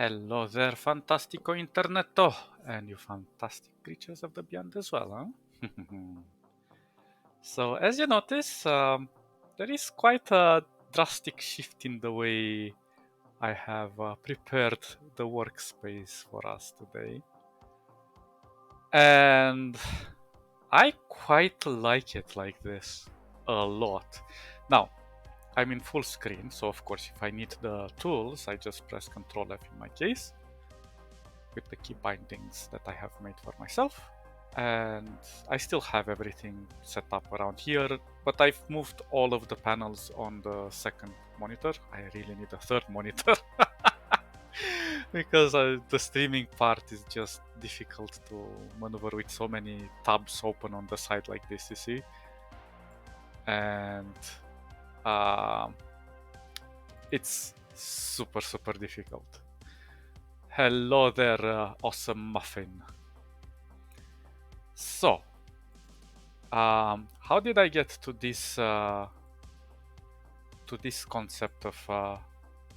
Hello there, fantastico internetto, and you fantastic creatures of the beyond as well, huh? So, as you notice, there is quite a drastic shift in the way I have prepared the workspace for us today. And I quite like it like this a lot. Now, I'm in full screen, so of course, if I need the tools, I just press Ctrl F in my case with the key bindings that I have made for myself. And I still have everything set up around here, but I've moved all of the panels on the second monitor. I really need a third monitor because the streaming part is just difficult to maneuver with so many tabs open on the side like this, you see. And it's super difficult. Hello there, awesome muffin. So, how did I get to this concept of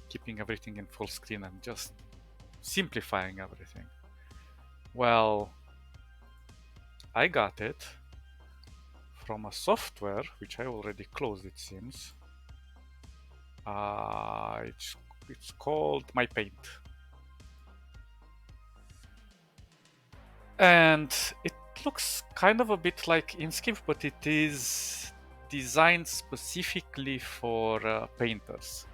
keeping everything in full screen and just simplifying everything? Well, I got it from a software which I already closed, it seems. It's called My Paint, and it looks kind of a bit like Inkscape, but it is designed specifically for painters,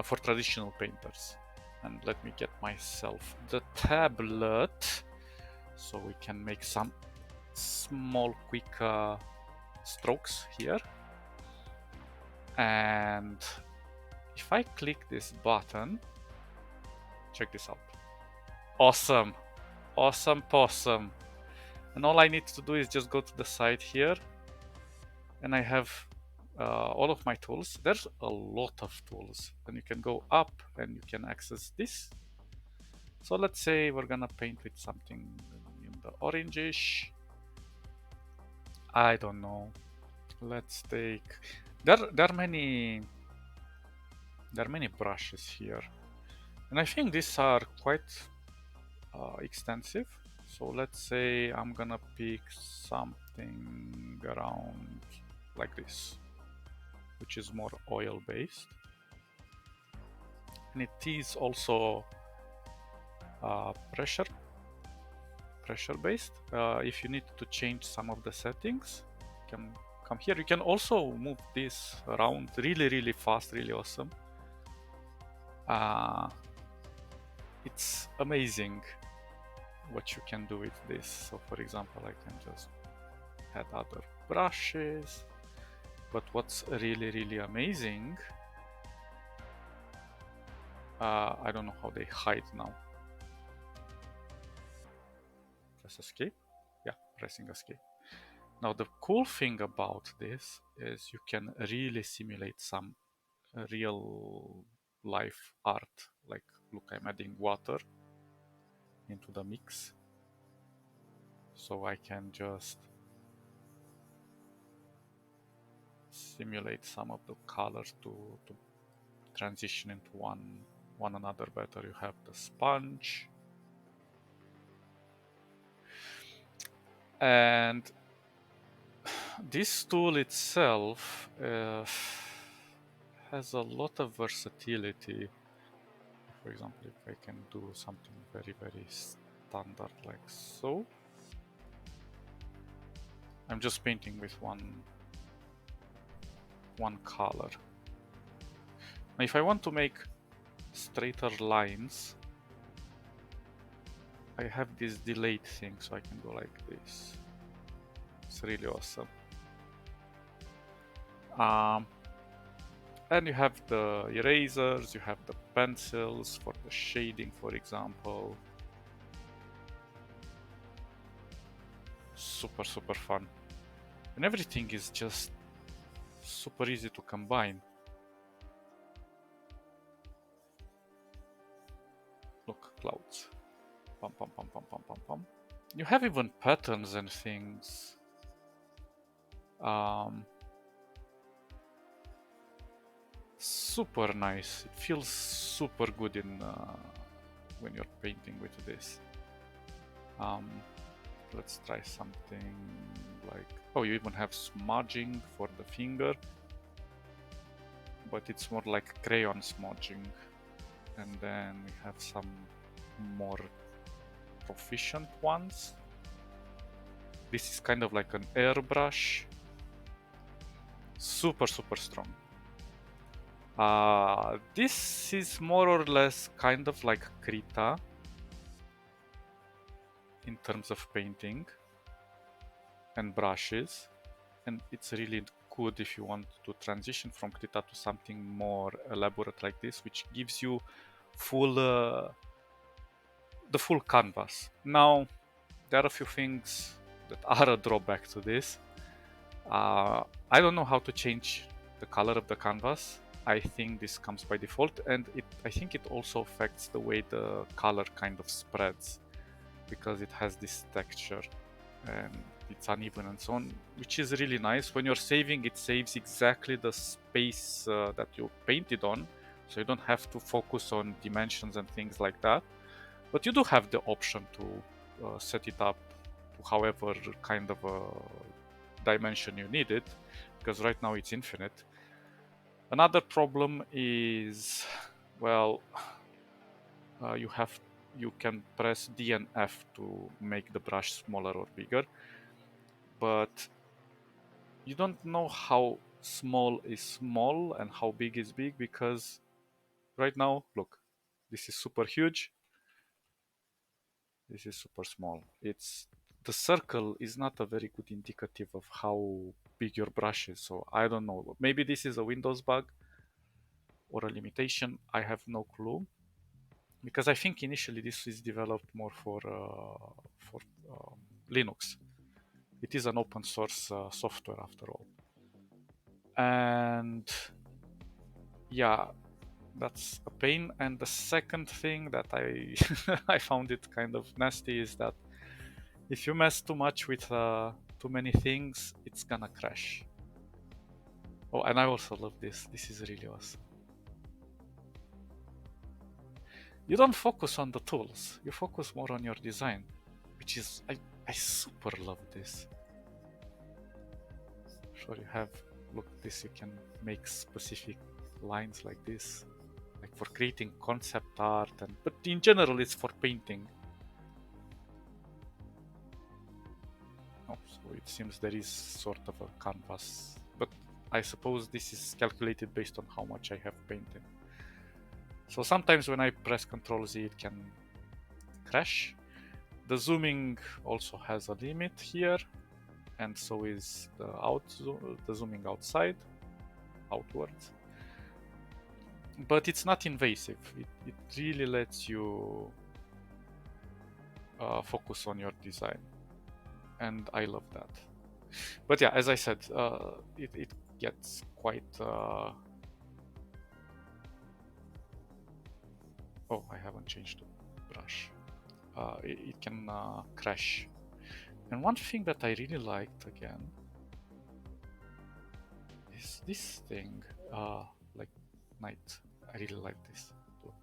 for traditional painters. And let me get myself the tablet so we can make some small quick strokes here. And if I click this button, check this out. Awesome possum. And all I need to do is just go to the side here, and I have all of my tools. There's a lot of tools, and you can go up and you can access this. So let's say we're gonna paint with something in the orangish. I don't know. Let's take. There are many brushes here, and I think these are quite extensive. So let's say I'm gonna pick something around like this, which is more oil based, and it is also pressure based. If you need to change some of the settings, you can come here. You can also move this around really fast, really awesome. It's amazing what you can do with this. So for example, I can just add other brushes, but what's really amazing, I don't know how they hide now. Press escape. Yeah, pressing escape. Now the cool thing about this is you can really simulate some real life art. Like, look, I'm adding water into the mix, so I can just simulate some of the colors to transition into one another better. You have the sponge, and this tool itself has a lot of versatility. For example, if I can do something very standard like so, I'm just painting with one color. Now if I want to make straighter lines, I have this delayed thing, so I can go like this. It's really awesome. And you have the erasers, you have the pencils for the shading, for example. Super fun. And everything is just super easy to combine. Look, clouds. Pum. You have even patterns and things. Super nice. It feels super good when you're painting with this. Let's try something like, oh, you even have smudging for the finger, but it's more like crayon smudging. And then we have some more proficient ones. This is kind of like an airbrush, super strong. This is more or less kind of like Krita in terms of painting and brushes, and it's really good if you want to transition from Krita to something more elaborate like this, which gives you the full canvas. Now, there are a few things that are a drawback to this. I don't know how to change the color of the canvas. I think this comes by default, and I think it also affects the way the color kind of spreads, because it has this texture and it's uneven and so on, which is really nice. When you're saving, it saves exactly the space that you painted on, so you don't have to focus on dimensions and things like that. But you do have the option to set it up to however kind of a dimension you need it, because right now it's infinite. Another problem is, well, you can press D and F to make the brush smaller or bigger, but you don't know how small is small and how big is big, because right now, look, this is super huge, this is super small. The circle is not a very good indicative of how big your brush is, so I don't know. Maybe this is a Windows bug or a limitation, I have no clue. Because I think initially this is developed more for Linux. It is an open source software after all. And yeah, that's a pain. And the second thing that I I found it kind of nasty is that if you mess too much with too many things, it's gonna crash. Oh, and I also love this. This is really awesome. You don't focus on the tools, you focus more on your design, which is, I super love this. Sure, you have, look, this, you can make specific lines like this, like for creating concept art, but in general it's for painting. Oh, so it seems there is sort of a canvas, but I suppose this is calculated based on how much I have painted. So sometimes when I press Ctrl Z, it can crash. The zooming also has a limit here, and so is the zooming outwards. But it's not invasive. It really lets you focus on your design, and I love that. But yeah, as I said, it gets quite... Oh, I haven't changed the brush. It can crash. And one thing that I really liked, again, is this thing, like night. I really like this. Look.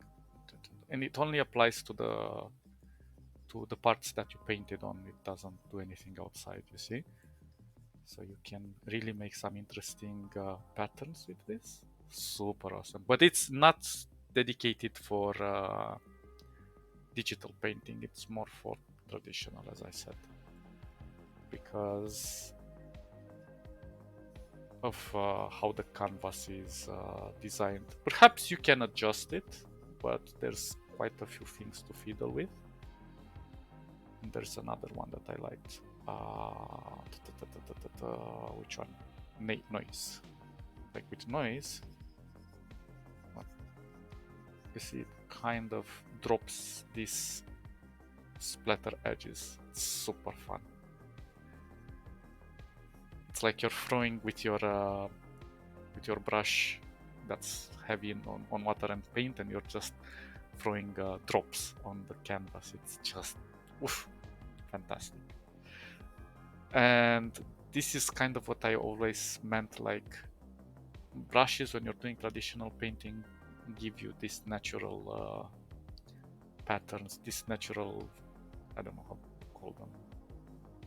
And it only applies to the parts that you painted on. It doesn't do anything outside, you see? So you can really make some interesting patterns with this. Super awesome. But it's not dedicated for digital painting. It's more for traditional, as I said, because of how the canvas is designed. Perhaps you can adjust it, but there's quite a few things to fiddle with. And there's another one that I liked. Which one? Noise. Like with noise, you see it kind of drops these splatter edges. It's super fun. It's like you're throwing with your brush that's heavy on water and paint, and you're just throwing drops on the canvas. It's just oof, fantastic. And this is kind of what I always meant, like brushes when you're doing traditional painting give you this natural patterns, these natural, I don't know how to call them,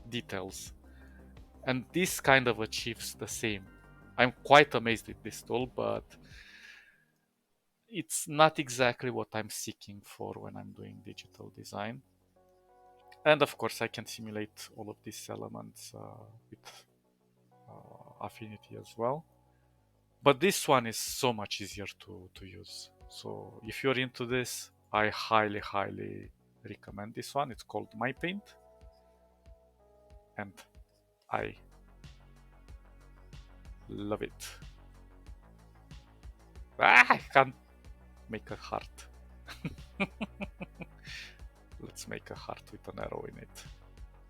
details. And this kind of achieves the same. I'm quite amazed with this tool, but it's not exactly what I'm seeking for when I'm doing digital design. And of course, I can simulate all of these elements with Affinity as well. But this one is so much easier to use. So if you're into this, I highly, highly recommend this one. It's called My Paint. And I love it. I can't make a heart. Let's make a heart with an arrow in it.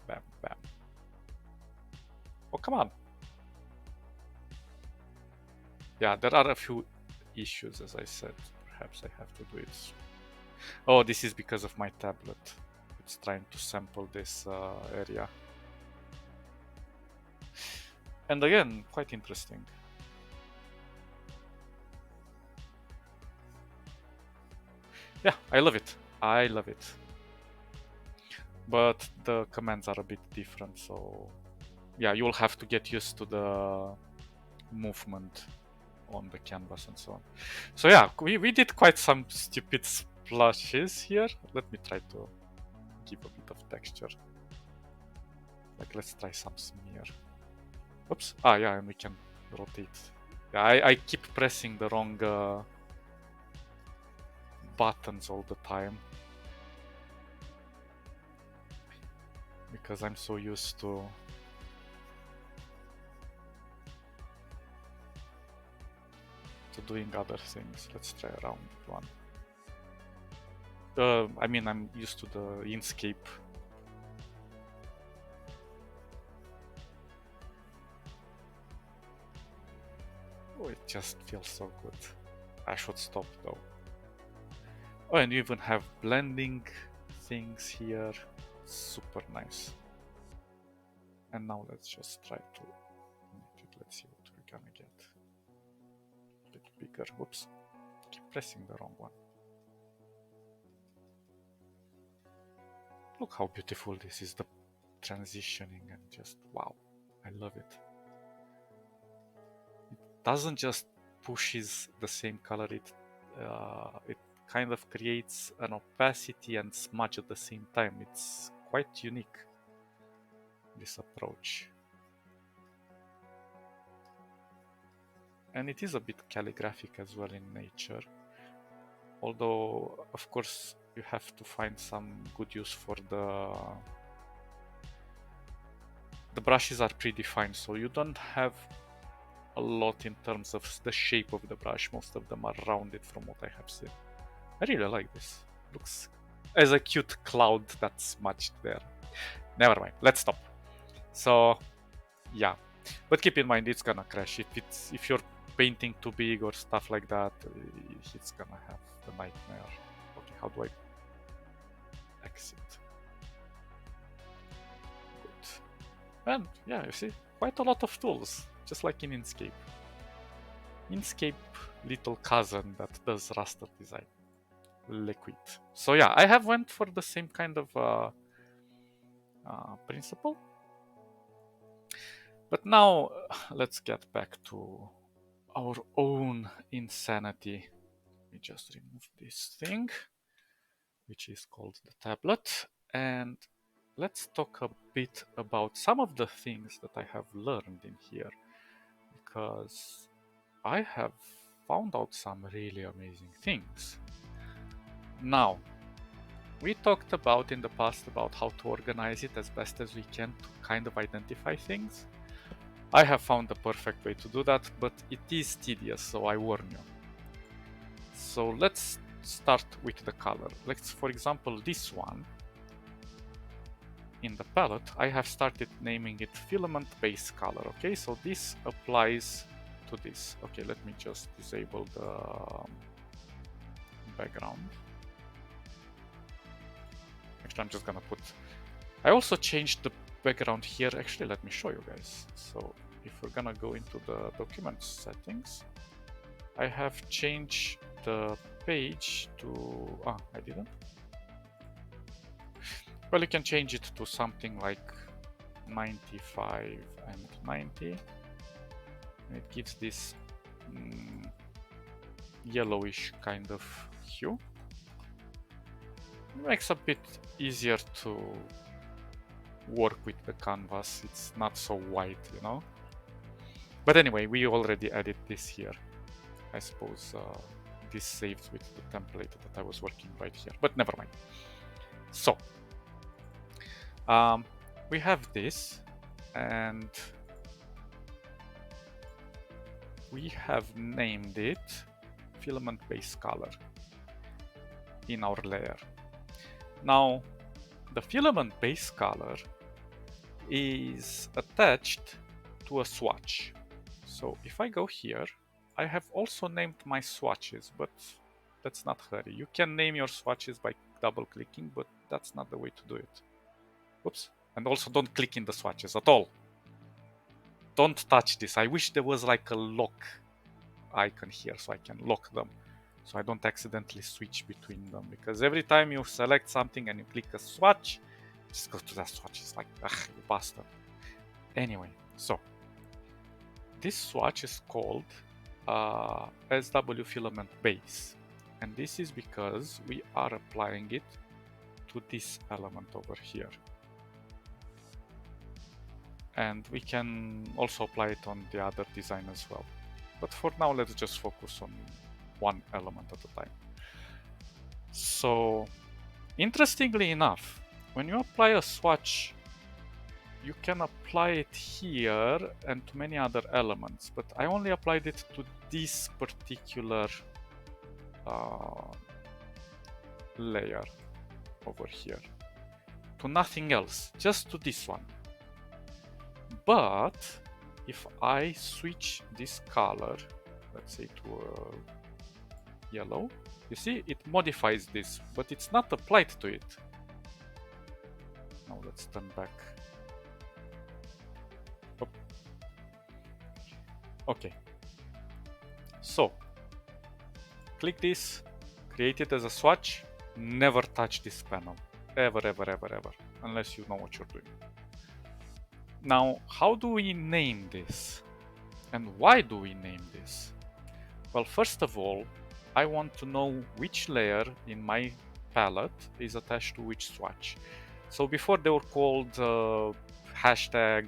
Bam, bam. Oh, come on. Yeah, there are a few issues, as I said. Perhaps I have to do it. Oh, this is because of my tablet. It's trying to sample this area. And again, quite interesting. Yeah, I love it. I love it. But the commands are a bit different, so yeah, you'll have to get used to the movement on the canvas and so on. So yeah, we did quite some stupid splashes here. Let me try to give a bit of texture. Like, let's try some smear. Oops. Ah, yeah, and we can rotate. Yeah, I keep pressing the wrong buttons all the time. Because I'm so used to doing other things. Let's try around one. I mean, I'm used to the Inkscape. Oh, it just feels so good. I should stop though. Oh, and you even have blending things here. Super nice. And now let's just try to make it. Let's see what we're gonna get. A bit bigger. Whoops. Keep pressing the wrong one. Look how beautiful this is. The transitioning and just wow. I love it. It doesn't just pushes the same color. It kind of creates an opacity and smudge at the same time. It's quite unique, this approach. And it is a bit calligraphic as well in nature. Although, of course, you have to find some good use for the brushes are predefined, so you don't have a lot in terms of the shape of the brush. Most of them are rounded from what I have seen. I really like this. Looks as a cute cloud that's smudged there. Never mind, let's stop. So yeah, but keep in mind it's gonna crash if you're painting too big or stuff like that. It's gonna have the nightmare. Okay, how do I exit? Good. And yeah, you see, quite a lot of tools, just like in Inkscape. Inkscape little cousin that does raster design. Liquid. So yeah, I have went for the same kind of principle. But now let's get back to our own insanity. Let me just remove this thing, which is called the tablet, and let's talk a bit about some of the things that I have learned in here, because I have found out some really amazing things. Now, we talked about in the past about how to organize it as best as we can to kind of identify things. I have found the perfect way to do that, but it is tedious, so I warn you. So let's start with the color. Let's, for example, this one in the palette, I have started naming it filament base color. Okay, so this applies to this. Okay, let me just disable the background. Actually, I'm just gonna put. I also changed the background here. Actually, let me show you guys. So if we're gonna go into the document settings, I have changed the page to I didn't. Well, you can change it to something like 95 and 90. And it gives this yellowish kind of hue. It makes it a bit easier to work with the canvas. It's not so white, you know. But anyway, we already added this here. I suppose this saves with the template that I was working right here, but never mind. So we have this, and we have named it filament base color in our layer. Now, the filament base color is attached to a swatch. So if I go here, I have also named my swatches, but let's not hurry. You can name your swatches by double clicking, but that's not the way to do it. Oops. And also don't click in the swatches at all. Don't touch this. I wish there was like a lock icon here so I can lock them, so I don't accidentally switch between them, because every time you select something and you click a swatch, just go to that swatch. It's like, ugh, you bastard. Anyway, so this swatch is called SW filament base, and this is because we are applying it to this element over here. And we can also apply it on the other design as well. But for now, let's just focus on one element at a time. So, interestingly enough, when you apply a swatch, you can apply it here and to many other elements, but I only applied it to this particular layer over here, to nothing else, just to this one. But if I switch this color, let's say to a yellow, you see it modifies this, but it's not applied to it. Now let's turn back. Oh. Okay. So click this, create it as a swatch, never touch this panel. Ever, ever, ever, ever. Unless you know what you're doing. Now, how do we name this? And why do we name this? Well, first of all, I want to know which layer in my palette is attached to which swatch. So before they were called hashtag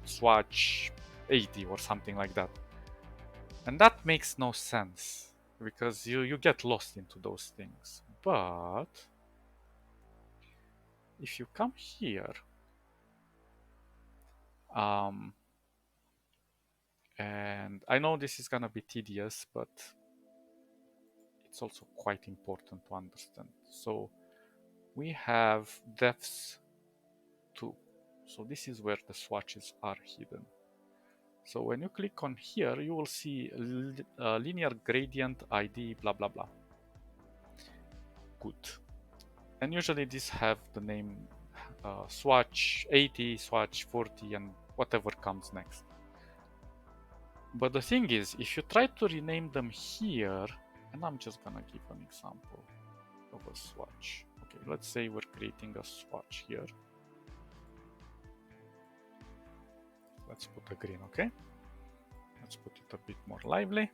swatch 80 or something like that. And that makes no sense, because you get lost into those things. But if you come here, and I know this is gonna be tedious, but it's also quite important to understand. So we have depths 2. So this is where the swatches are hidden. So when you click on here, you will see linear gradient ID blah blah blah. Good. And usually these have the name swatch 80, swatch 40, and whatever comes next. But the thing is, if you try to rename them here, and I'm just gonna give an example of a swatch. Okay, let's say we're creating a swatch here. Let's put a green, okay? Let's put it a bit more lively.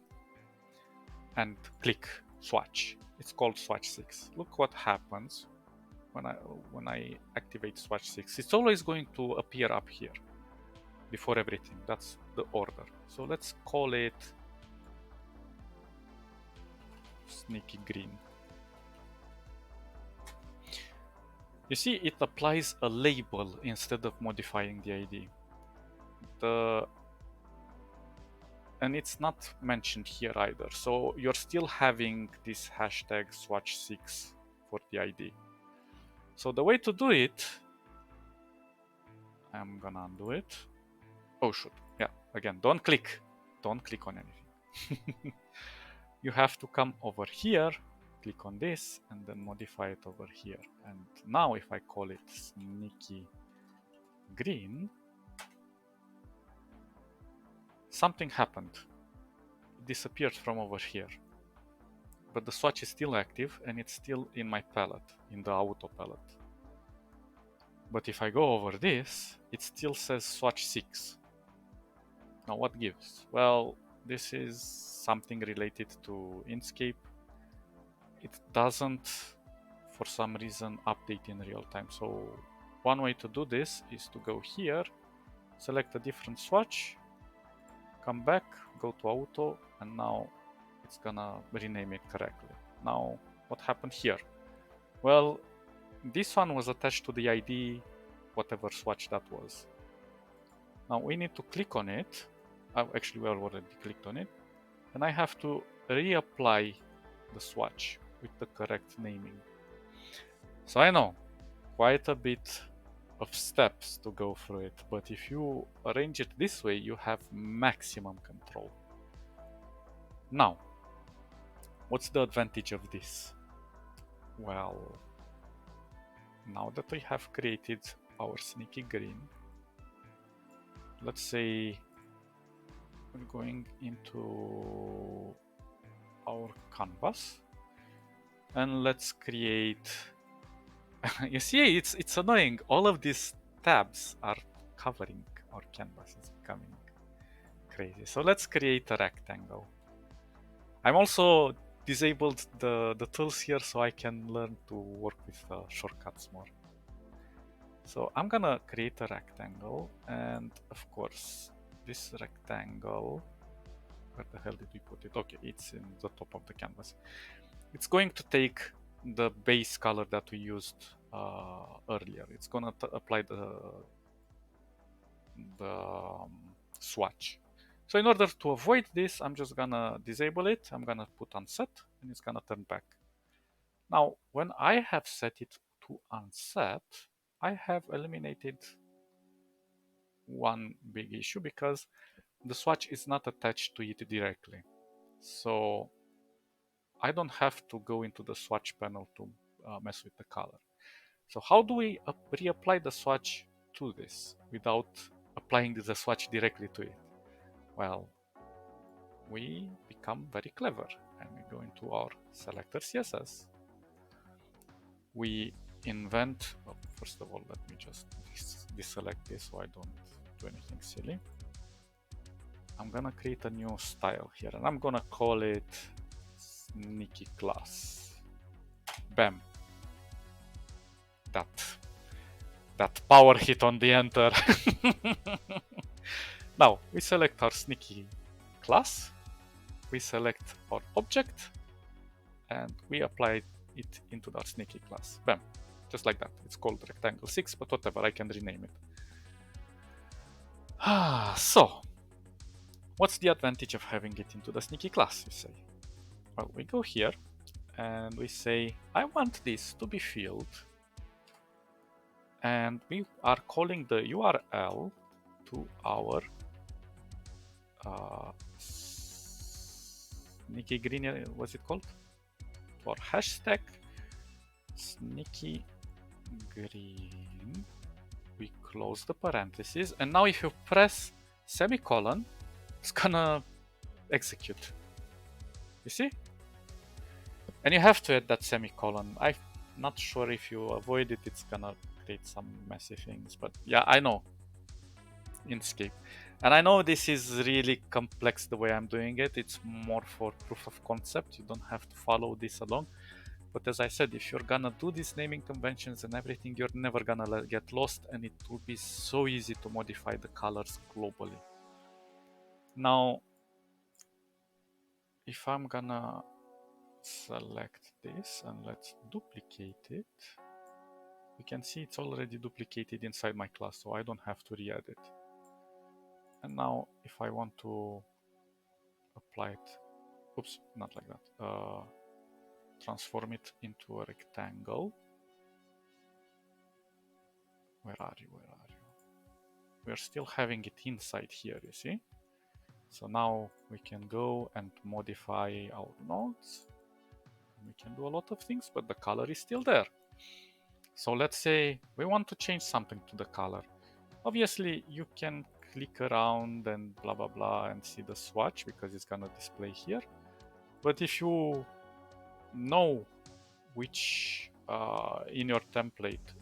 And click swatch. It's called swatch 6. Look what happens when I activate swatch 6. It's always going to appear up here before everything. That's the order. So let's call it sneaky green. You see, it applies a label instead of modifying the ID. And it's not mentioned here either. So you're still having this hashtag swatch 6 for the ID. So the way to do it, I'm gonna undo it. Oh shoot, yeah, again, don't click on anything. You have to come over here, click on this, and then modify it over here. And now if I call it sneaky green, something happened. It disappeared from over here. But the swatch is still active and it's still in my palette, in the auto palette. But if I go over this, it still says swatch 6. Now what gives? Well, this is something related to Inkscape. It doesn't, for some reason, update in real time. So one way to do this is to go here, select a different swatch, come back, go to auto, and now it's gonna rename it correctly. Now, what happened here? Well, this one was attached to the ID, whatever swatch that was. Now we need to click on it. Actually, we already clicked on it. And I have to reapply the swatch with the correct naming. So I know quite a bit of steps to go through it, but if you arrange it this way, you have maximum control. Now, what's the advantage of this? Well, now that we have created our sneaky green, let's say we're going into our canvas and let's create you see, it's annoying. All of these tabs are covering our canvas. It's becoming crazy. So let's create a rectangle. I'm also disabled the tools here so I can learn to work with shortcuts more. So I'm gonna create a rectangle, and of course this rectangle, where the hell did we put it? Okay, it's in the top of the canvas. It's going to take the base color that we used earlier. It's gonna apply the swatch. So in order to avoid this, I'm just gonna disable it. I'm gonna put unset, and it's gonna turn back. Now, when I have set it to unset, I have eliminated one big issue because the swatch is not attached to it directly. So I don't have to go into the swatch panel to mess with the color. So how do we reapply the swatch to this without applying the swatch directly to it? Well, we become very clever and we go into our selector CSS. We invent, well, first of all, let me just deselect this so I don't do anything silly. I'm gonna create a new style here and I'm gonna call it sneaky class. Bam. That power hit on the enter. Now we select our sneaky class, we select our object, and we apply it into our sneaky class. Bam, just like that. It's called rectangle 6, but whatever, I can rename it. So, what's the advantage of having it into the sneaky class, you say? Well, we go here and we say, I want this to be filled, and we are calling the URL to our sneaky green, what's it called? To our hashtag sneaky green. We close the parentheses, and now if you press semicolon, it's gonna execute. You see? And you have to add that semicolon. I'm not sure if you avoid it, it's gonna create some messy things, but yeah, I know. Inkscape. And I know this is really complex the way I'm doing it. It's more for proof of concept. You don't have to follow this along. But as I said, if you're gonna do these naming conventions and everything, you're never gonna get lost, and it will be so easy to modify the colors globally. Now, if I'm gonna select this and let's duplicate it, you can see it's already duplicated inside my class, so I don't have to re-add it. And now if I want to apply it, oops, not like that, transform it into a rectangle. Where are you? We're still having it inside here, you see? So now we can go and modify our nodes. We can do a lot of things, but the color is still there. So let's say we want to change something to the color. Obviously, you can click around and blah, blah, blah, and see the swatch because it's gonna display here. But if you know which in your template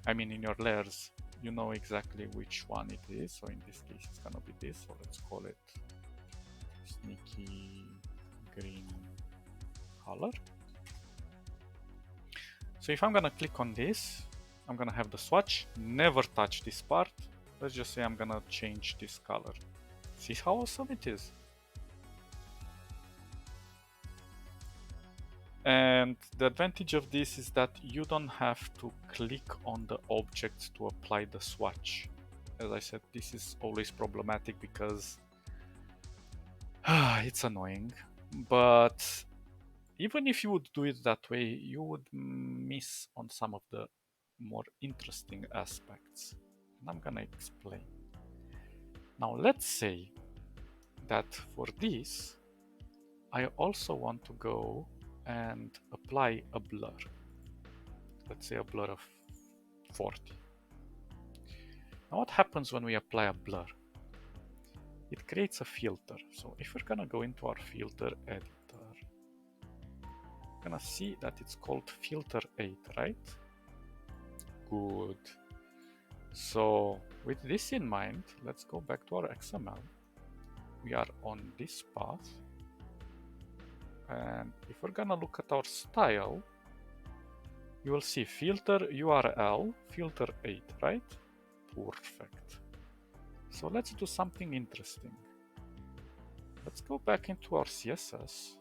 I mean in your layers, you know exactly which one it is. So in this case, it's gonna be this. So let's call it sneaky green color. So if I'm gonna click on this, I'm gonna have the swatch, never touch this part. Let's just say I'm gonna change this color. See how awesome it is? And the advantage of this is that you don't have to click on the objects to apply the swatch. As I said, this is always problematic because it's annoying. But even if you would do it that way, you would miss on some of the more interesting aspects. And I'm gonna explain. Now let's say that for this, I also want to go and apply a blur. Let's say a blur of 40. Now what happens when we apply a blur? It creates a filter. So if we're gonna go into our filter editor, we're gonna see that it's called filter 8, right? Good. So with this in mind, let's go back to our XML. We are on this path. And if we're gonna look at our style, you will see filter URL, filter 8, right? Perfect. So let's do something interesting. Let's go back into our CSS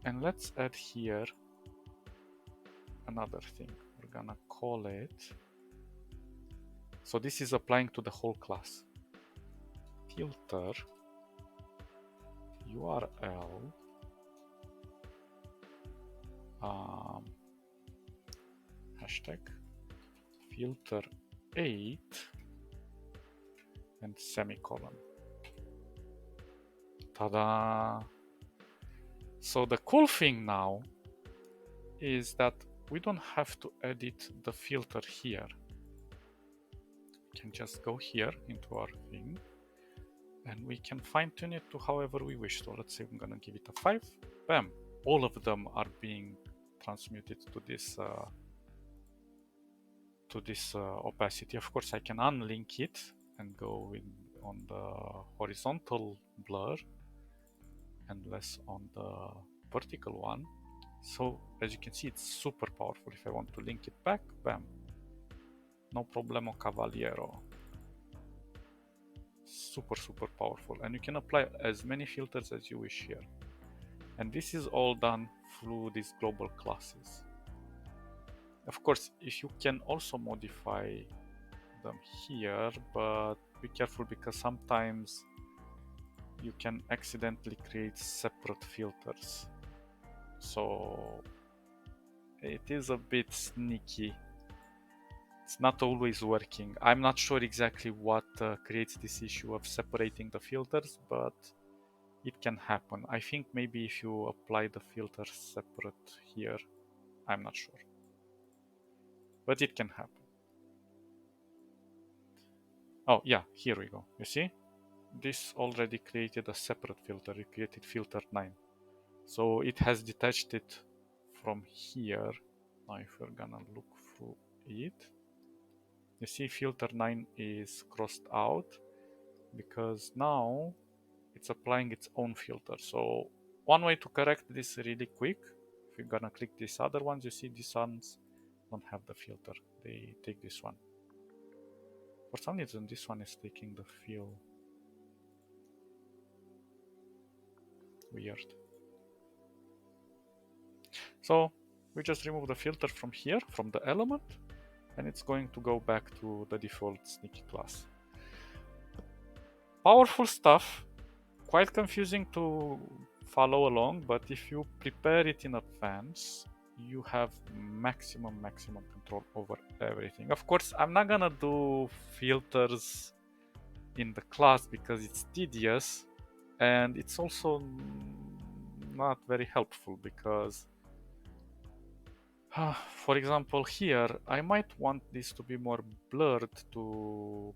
and let's add here another thing. We're gonna call it, so this is applying to the whole class. Filter URL hashtag filter 8 and semicolon. Ta-da! So the cool thing now is that we don't have to edit the filter here. We can just go here into our thing and we can fine tune it to however we wish. So let's say I'm gonna give it a 5. Bam! All of them are being transmuted to this opacity. Of course, I can unlink it and go in on the horizontal blur and less on the vertical one. So as you can see, it's super powerful. If I want to link it back, bam, no problemo cavaliero. Super powerful, and you can apply as many filters as you wish here. And this is all done through these global classes. Of course, if you can also modify them here, but be careful because sometimes you can accidentally create separate filters. So it is a bit sneaky. It's not always working. I'm not sure exactly what creates this issue of separating the filters, but it can happen. I think maybe if you apply the filter separate here, I'm not sure. But it can happen. Oh yeah, here we go. You see? This already created a separate filter. It created filter 9. So it has detached it from here. Now if we're gonna look through it, you see filter 9 is crossed out because now it's applying its own filter. So one way to correct this really quick, if you're gonna click these other ones, you see these ones don't have the filter. They take this one. For some reason this one is taking the fill. Weird. So we just remove the filter from here, from the element, and it's going to go back to the default sneaky class. Powerful stuff, quite confusing to follow along, but if you prepare it in advance, you have maximum control over everything. Of course, I'm not gonna do filters in the class because it's tedious, and it's also not very helpful because for example here I might want this to be more blurred to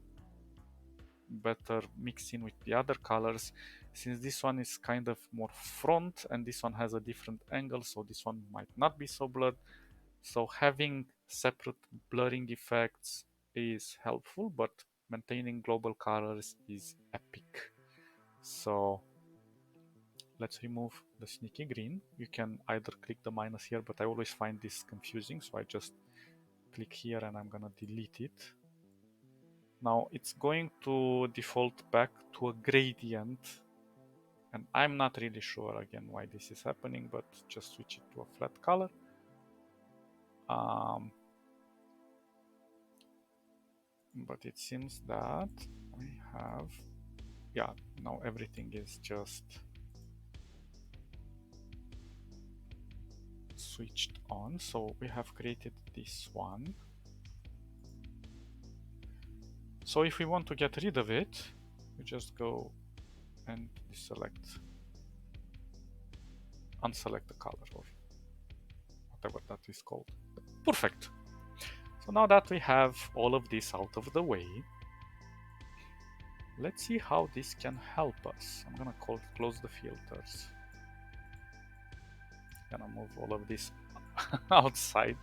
better mix in with the other colors, since this one is kind of more front and this one has a different angle, so this one might not be so blurred. So having separate blurring effects is helpful, but maintaining global colors is epic. So let's remove the sneaky green. You can either click the minus here, but I always find this confusing, so I just click here and I'm gonna delete it. Now it's going to default back to a gradient, and I'm not really sure again why this is happening, but just switch it to a flat color. But it seems that we have, yeah, now everything is just switched on. So we have created this one. So if we want to get rid of it, we just go and deselect, unselect the color or whatever that is called. Perfect. So now that we have all of this out of the way, let's see how this can help us. I'm gonna close the filters. Gonna move all of this outside.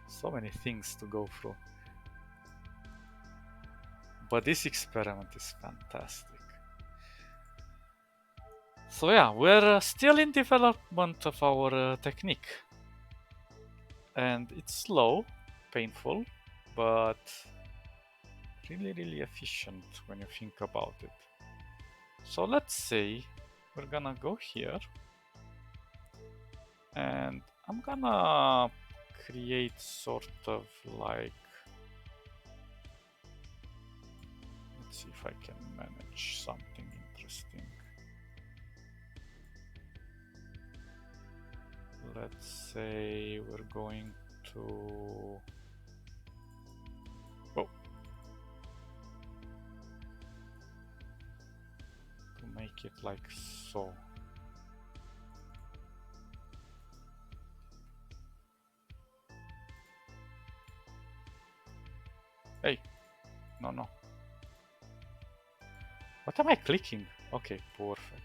So many things to go through. But this experiment is fantastic. So yeah, we're still in development of our technique. And it's slow, painful, but really efficient when you think about it. So let's say we're gonna go here and I'm gonna create sort of like, let's see if I can manage something interesting. Let's say we're going to, make it like so. Hey, no. What am I clicking? Okay, perfect.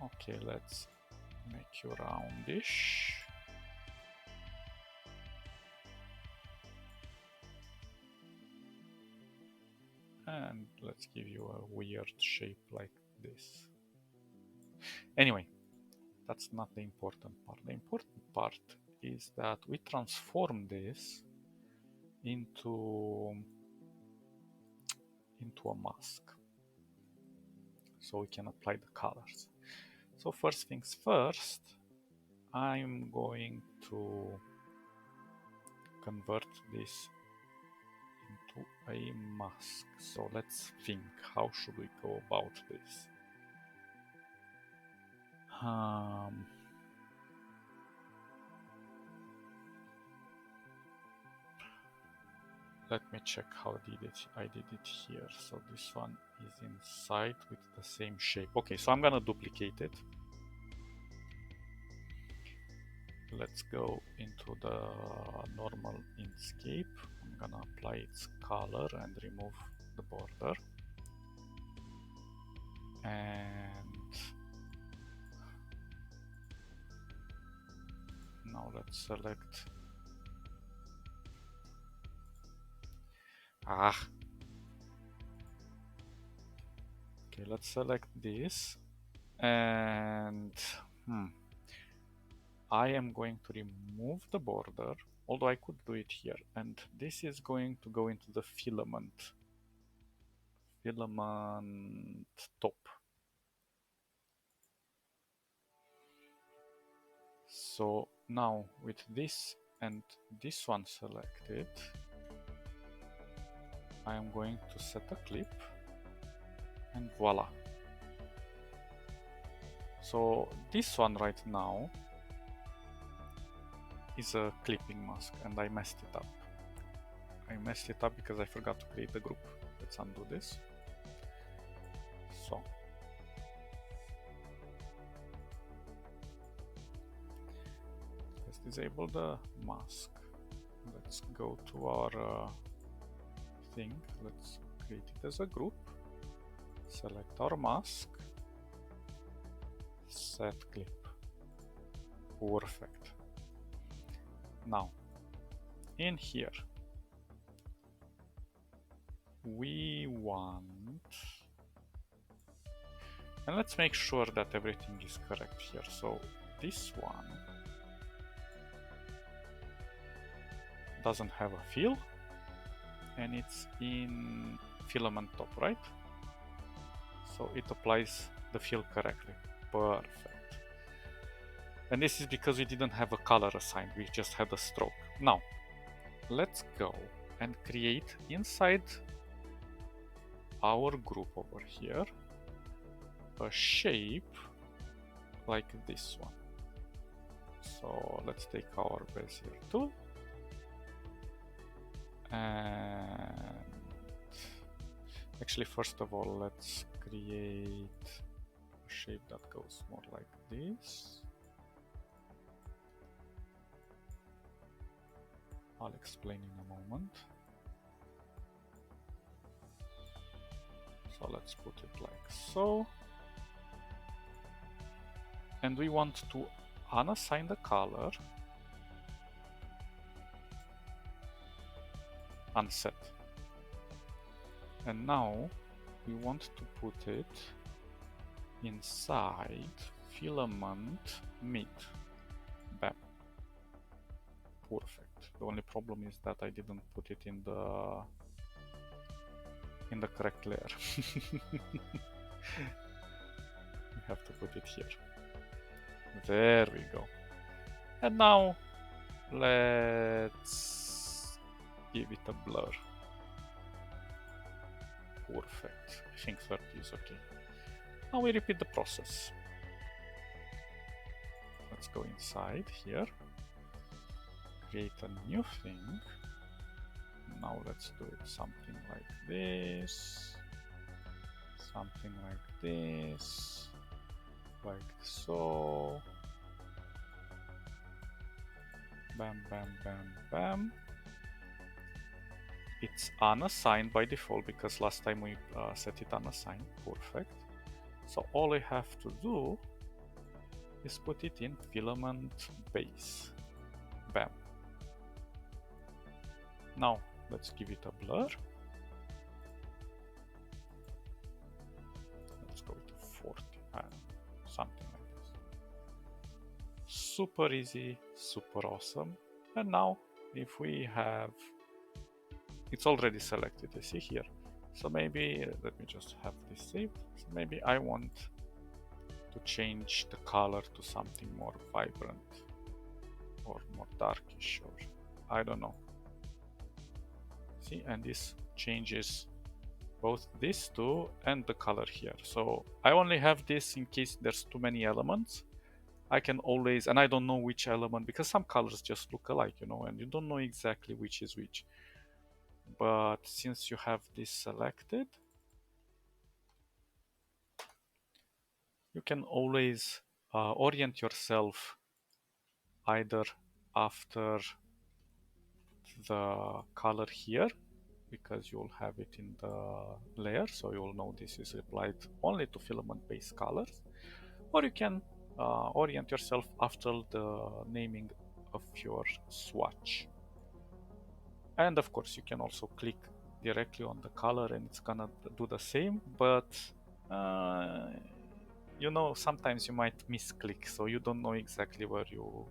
Okay, let's make you roundish. And let's give you a weird shape like this. Anyway, that's not the important part. The important part is that we transform this into a mask. So we can apply the colors. So first things first, I'm going to convert this into a mask. So let's think, how should we go about this? Let me check how I did it here. So this one is inside with the same shape. Okay, so I'm gonna duplicate it. Let's go into the normal Inkscape. I'm gonna apply its color and remove the border. And now let's select. Okay, let's select this. And I am going to remove the border, although I could do it here. And this is going to go into the filament top. So now with this and this one selected, I am going to set a clip and voila. So this one right now is a clipping mask and I messed it up. I messed it up because I forgot to create the group. Let's undo this. So let's disable the mask. Let's go to our thing. Let's create it as a group. select our mask, set clip. Perfect. Now, in here, we want, and let's make sure that everything is correct here. So this one doesn't have a fill, and it's in filament top, right? So it applies the fill correctly. Perfect. And this is because we didn't have a color assigned, we just had a stroke. Now, let's go and create inside our group over here a shape like this one. So let's take our Bezier tool and actually first of all let's create a shape that goes more like this. I'll explain in a moment. So let's put it like so. And we want to unassign the color, unset. And now we want to put it inside filament mid. Bam. Perfect. The only problem is that I didn't put it in the correct layer. We have to put it here. There we go. And now let's give it a blur. Perfect. I think 30 is okay. Now we repeat the process. Let's go inside here. Create a new thing. Now let's do it something like this. Something like this. Like so. Bam, bam, bam, bam. It's unassigned by default because last time we set it unassigned. Perfect. So all we have to do is put it in filament base. Bam. Now let's give it a blur. Let's go to 40, something like this. Super easy, super awesome. And now if we have, it's already selected, you see here. So maybe, let me just have this saved. So maybe I want to change the color to something more vibrant or more darkish, or I don't know. See, and this changes both these two and the color here. So I only have this in case there's too many elements. I can always, and I don't know which element, because some colors just look alike, you know, and you don't know exactly which is which. But since you have this selected, you can always orient yourself either after the color here, because you'll have it in the layer, so you'll know this is applied only to filament based colors, or you can orient yourself after the naming of your swatch. And of course you can also click directly on the color and it's gonna do the same, but you know, sometimes you might misclick, so you don't know exactly where you,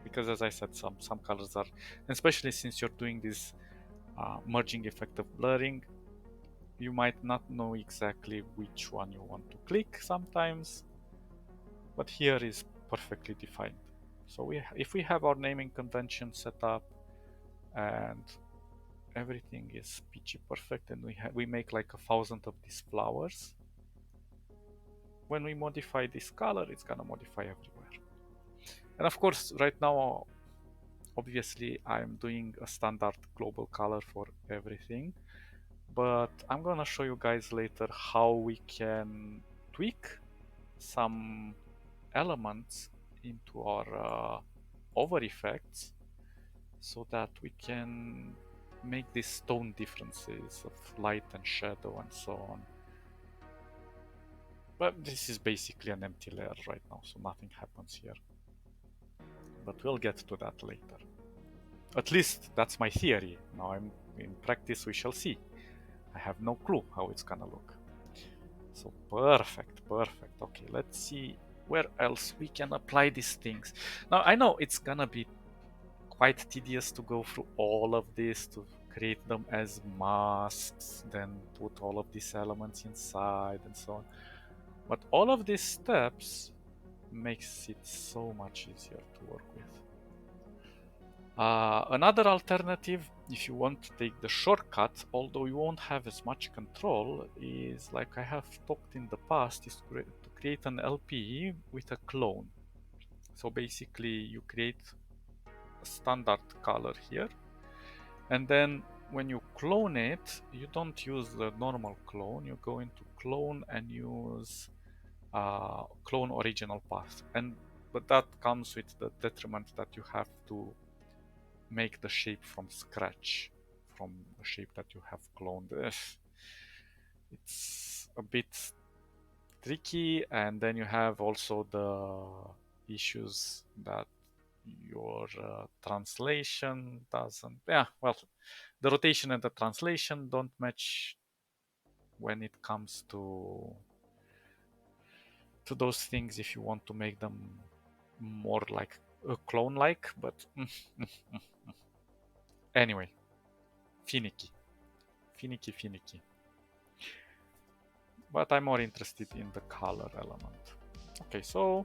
because as I said, some colors are, especially since you're doing this merging effect of blurring, you might not know exactly which one you want to click sometimes, but here is perfectly defined. So if we have our naming convention set up and everything is peachy perfect, and we make like 1,000 of these flowers, when we modify this color, it's gonna modify everywhere. And of course, right now, obviously, I'm doing a standard global color for everything, but I'm gonna show you guys later how we can tweak some elements into our over effects so that we can make these tone differences of light and shadow and so on But this is basically an empty layer right now, so nothing happens here. But we'll get to that later. At least that's my theory. Now I'm in practice, we shall see. I have no clue how it's gonna look. So perfect, perfect. Okay, let's see where else we can apply these things. Now I know it's gonna be quite tedious to go through all of this to create them as masks, then put all of these elements inside and so on. But all of these steps makes it so much easier to work with. Another alternative, if you want to take the shortcut, although you won't have as much control, is like I have talked in the past, is to create an LP with a clone. So basically you create a standard color here, and then when you clone it, you don't use the normal clone, you go into clone and use clone original path. But that comes with the detriment that you have to make the shape from scratch, from a shape that you have cloned. It's a bit tricky, and then you have also the issues that your translation doesn't. Yeah, well, the rotation and the translation don't match when it comes to those things if you want to make them more like a clone like, but anyway, finicky. Finicky. But I'm more interested in the color element. Okay, so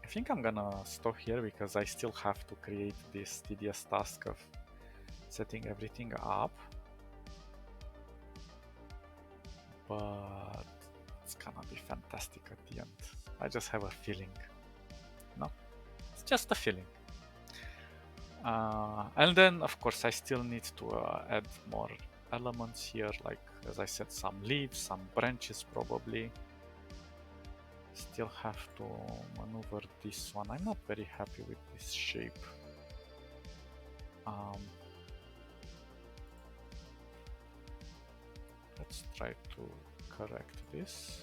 I think I'm gonna stop here because I still have to create this tedious task of setting everything up. But it's gonna be fantastic at the end. I just have a feeling. No? It's just a feeling. And then, of course, I still need to add more elements here, like, as I said, some leaves, some branches probably. Still have to maneuver this one. I'm not very happy with this shape. Let's try to correct this.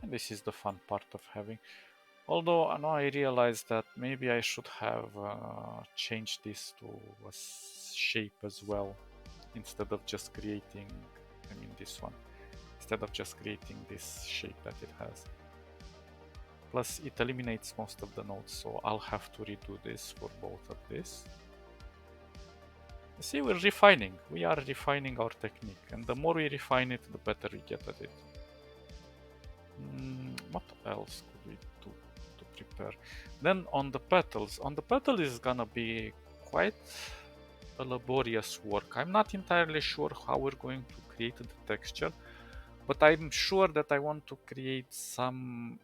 And this is the fun part of having. Although now I realize that maybe I should have changed this to a shape as well, instead of just creating, this one, instead of just creating this shape that it has. Plus it eliminates most of the nodes, so I'll have to redo this for both of this. See, we're refining. We are refining our technique, and the more we refine it, the better we get at it. What else could we do to prepare? Then on the petals is gonna be quite a laborious work. I'm not entirely sure how we're going to create the texture, but I'm sure that I want to create some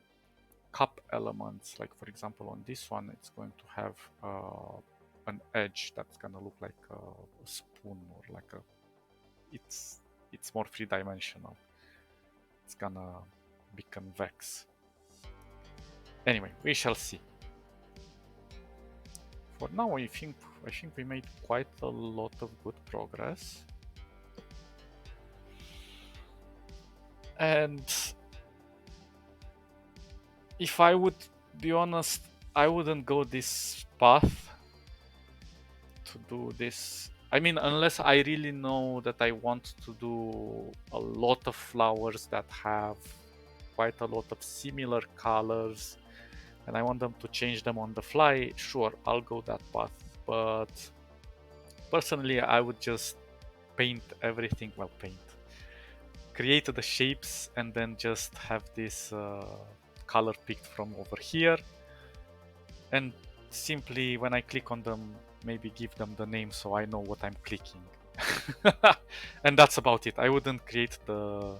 cup elements. Like for example, on this one, it's going to have an edge that's gonna look like a spoon, or like it's more three-dimensional. It's gonna be convex. Anyway, we shall see. For now, I think we made quite a lot of good progress. And if I would be honest, I wouldn't go this path to do this. Unless I really know that I want to do a lot of flowers that have quite a lot of similar colors, and I want them to change them on the fly, sure, I'll go that path. But personally, I would just paint everything, create the shapes and then just have this color picked from over here, and simply when I click on them, maybe give them the name so I know what I'm clicking. And that's about it. I wouldn't create the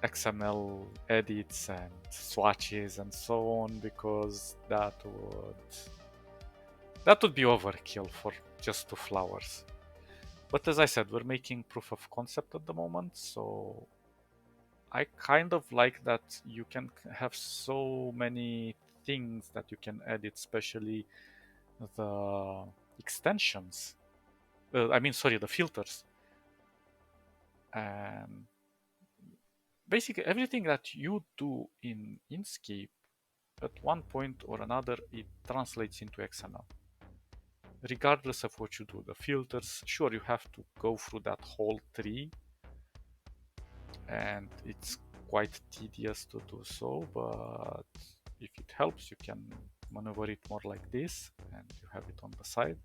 XML edits and swatches and so on, because that would be overkill for just 2 flowers. But as I said, we're making proof of concept at the moment, so I kind of like that you can have so many things that you can edit, especially the extensions. I mean, sorry, the filters. And basically everything that you do in Inkscape at one point or another, it translates into XML. Regardless of what you do, the filters, sure, you have to go through that whole tree, and it's quite tedious to do so, but if it helps, you can maneuver it more like this, and you have it on the side.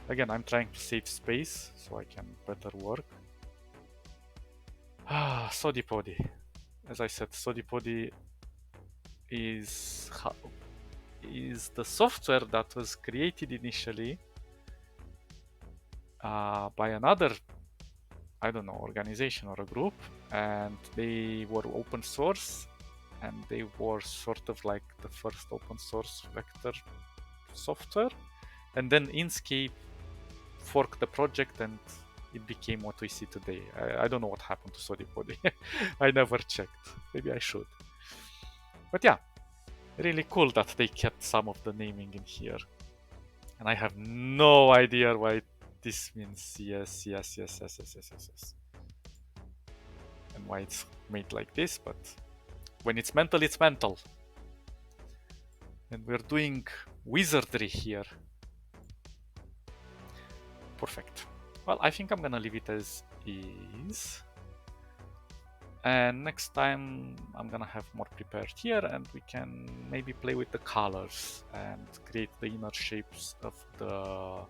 Again, I'm trying to save space so I can better work. Sodipody. As I said, Sodipody is the software that was created initially by another, I don't know, organization or a group, and they were open source, and they were sort of like the first open source vector software. And then Inkscape forked the project and it became what we see today. I don't know what happened to Sodipody. I never checked. Maybe I should. But yeah, really cool that they kept some of the naming in here. And I have no idea why this means yes. And why it's made like this, but when it's mental, it's mental. And we're doing wizardry here. Perfect. Well, I think I'm gonna leave it as is. And next time I'm gonna have more prepared here, and we can maybe play with the colors and create the inner shapes of the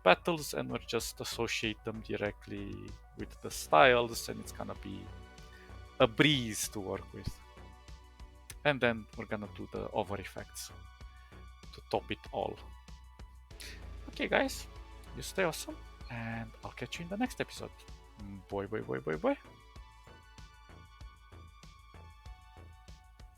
petals, and we'll just associate them directly with the styles, and it's gonna be a breeze to work with. And then we're gonna do the over effects to top it all. Okay guys, you stay awesome, and I'll catch you in the next episode. Bye.